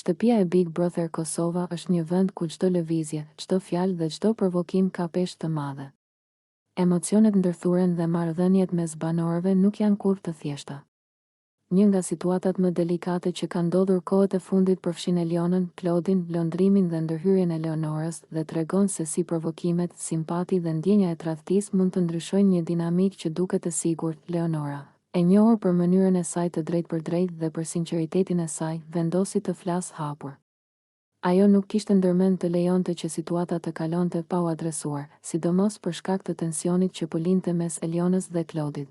Shtëpia e Big Brother Kosova është një vend ku çdo lëvizje, çdo fjalë dhe çdo provokim ka peshë të madhe. Emocionet ndërthuren dhe marrëdhëniet mes banorëve nuk janë kurrë të thjeshta. Një nga situatat më delikate që ka ndodhur kohët e fundit përfshin Elionën, Klodin, lëndrimin dhe ndërhyrjen e Leonorës dhe tregon se si provokimet, simpati dhe ndjenja e tradhtisë mund të ndryshojnë një dinamikë që duket e sigurt. Leonora, e njohur për mënyrën e saj të drejtpërdrejtë dhe për sinqeritetin e saj, vendosi të flasë hapur. Ajo nuk kishte ndërmend të lejonte që situata të kalonte pa u adresuar, sidomos për shkak të tensionit që po lindte mes Elionës dhe Klodit.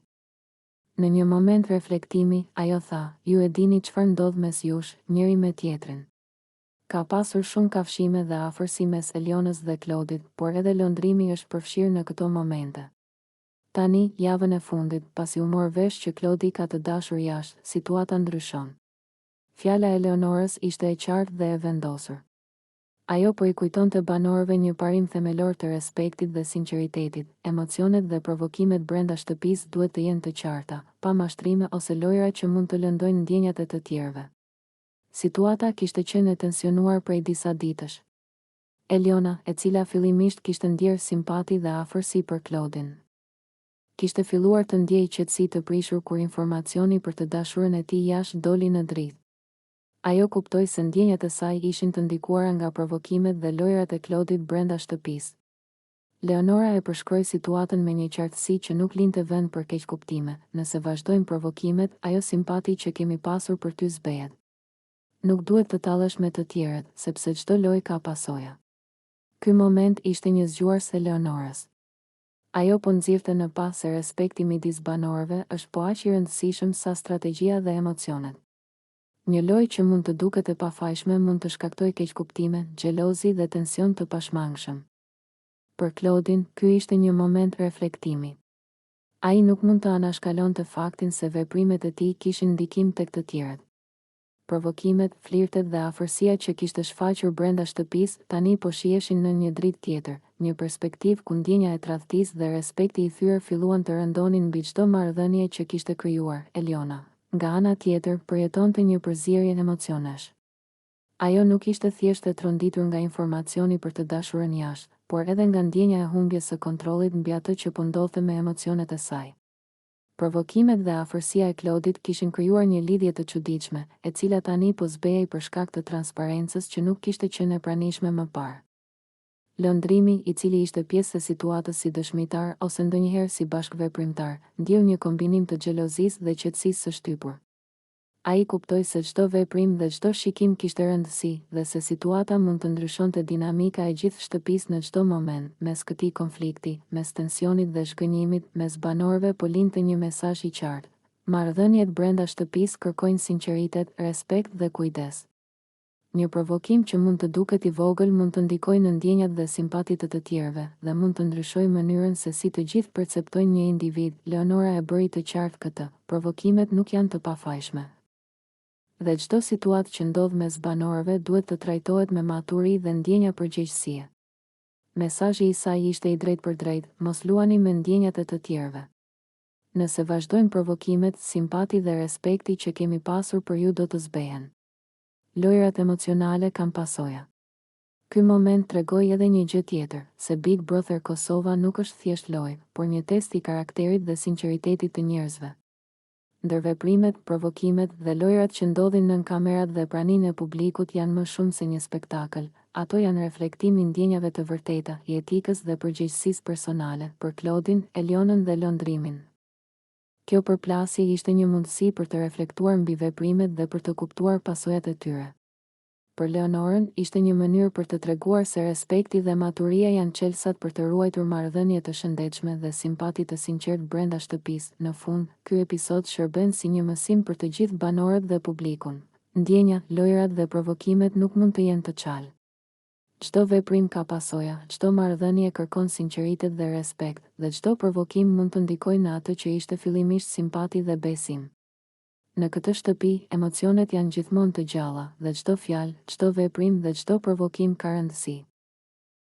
Në një moment reflektimi, ajo tha, ju e dini çfarë ndodh mes jush, njëri me tjetrin. Ka pasur shumë kafshime dhe afërsi mes Elionës dhe Klodit, por edhe lëndrimi është përfshirë në këto momente. Tani, javën e fundit, pasi u mor vesh që Klodi ka të dashur jashtë, situata ndryshon. Fjala e Leonorës ishte e qartë dhe e vendosur. Ajo po i kujtonte banorëve një parim themelor të respektit dhe sinqeritetit. Emocionet dhe provokimet brenda shtëpisë duhet të jenë të qarta, pa mashtrime ose lojra që mund të lëndojnë ndjenjat e të tjerëve. Situata kishte qenë e tensionuar prej disa ditësh. Eliona, e cila fillimisht kishte ndjerë simpati dhe afërsi për Klodin, kishte filluar të ndjejë qetësi të prishur kur informacioni për të dashurën e tij jashtë doli në dritë. Ajo kuptoi se ndjenjat e saj ishin të ndikuara nga provokimet dhe lojrat e Klodit brenda shtëpisë. Leonora e përshkroi situatën me një qartësi që nuk linte vend për keqkuptime. Nëse vazhdojnë provokimet, ajo simpati që kemi pasur për ty zbehet. Nuk duhet të tallesh me të tjerët, sepse çdo lojë ka pasoja. Ky moment ishte një zgjuarse Leonorës. Ajo po nxirrte në pas se respekti midis banorëve është po aq i rëndësishëm sa strategjia dhe emocionet. Një lojë që mund të duket e pafajshme mund të shkaktojë keqkuptime, xhelozi dhe tension të pashmangshëm. Për Klodin, ky ishte një moment reflektimi. Ai nuk mund të anashkalonte faktin se veprimet e tij kishin ndikim tek të tjerët. Provokimet, flirtet dhe afërsia që kishte shfaqur brenda shtëpisë tani po shiheshin në një dritë tjetër, një perspektivë ku ndjenja e tradhtisë dhe respekti i thyer filluan të rëndonin mbi çdo marrëdhënie që kishte krijuar. Eliona, nga ana tjetër, përjetonte një përzierje emocionesh. Ajo nuk ishte thjesht e tronditur nga informacioni për të dashurën jashtë, por edhe nga ndjenja e humbjes së kontrollit mbi atë që po ndodhte me emocionet e saj. Provokimet dhe afërsia e Klodit kishin krijuar një lidhje të çuditshme, e cila tani po zbehej për shkak të transparencës që nuk kishte qenë e pranishme më parë. Lëndrimi, i cili ishte pjesë e situatës si dëshmitar ose ndonjëherë si bashkëveprimtar, ndjeu një kombinim të xhelozisë dhe qetësisë së shtypur. Ai kuptoi se çdo veprim dhe çdo shikim kishte rëndësi dhe se situata mund të ndryshonte dinamika e gjithë shtëpisë në çdo moment. Mes këtij konflikti, mes tensionit dhe zhgënjimit, mes banorëve po lindte një mesazh i qartë. Marrëdhëniet brenda shtëpisë kërkojnë sinqeritet, respekt dhe kujdes. Një provokim që mund të duket i vogël mund të ndikojë në ndjenjat dhe simpatit të tjerëve dhe mund të ndryshojë mënyrën se si të gjithë perceptojnë një individ. Leonora e bëri të qartë këtë. Provokimet nuk janë të pafajshme. Dhe çdo situatë që ndodh mes banorëve duhet të trajtohet me maturi dhe ndjenja përgjegjësie. Mesazhi i saj ishte i drejtpërdrejtë, mos luani me ndjenjat e të tjerëve. Nëse vazhdojnë provokimet, simpati dhe respekti që kemi pasur për ju do të zbehen. Lojrat emocionale kanë pasoja. Ky moment tregoi edhe një gjë tjetër, se Big Brother Kosova nuk është thjesht lojë, por një test i karakterit dhe sinqeritetit të njerëzve. Ndërveprimet, provokimet dhe lojrat që ndodhin nën kamerat dhe praninë e publikut janë më shumë se një spektakël. Ato janë reflektimi i ndjenjave të vërteta, i etikës dhe përgjegjësisë personale, për Klodin, Elionën dhe lëndrimin. Kjo përplasje ishte një mundësi për të reflektuar mbi veprimet dhe për të kuptuar pasojat e tyre. Për Leonorën, ishte një mënyrë për të treguar se respekti dhe maturia janë çelësat për të ruajtur marrëdhënie të shëndetshme dhe simpati të sinqert brenda shtëpisë. Në fund, ky episod shërben si një mësim për të gjithë banorët dhe publikun. Ndjenjat, lojrat dhe provokimet nuk mund të jenë të çal. Çdo veprim ka pasoja, çdo marrëdhënie kërkon sinqeritet dhe respekt, dhe çdo provokim mund të ndikojë në atë që ishte fillimisht simpati dhe besim. Në këtë shtëpi, emocionet janë gjithmonë të gjalla dhe çdo fjalë, çdo veprim dhe çdo provokim ka rëndësi.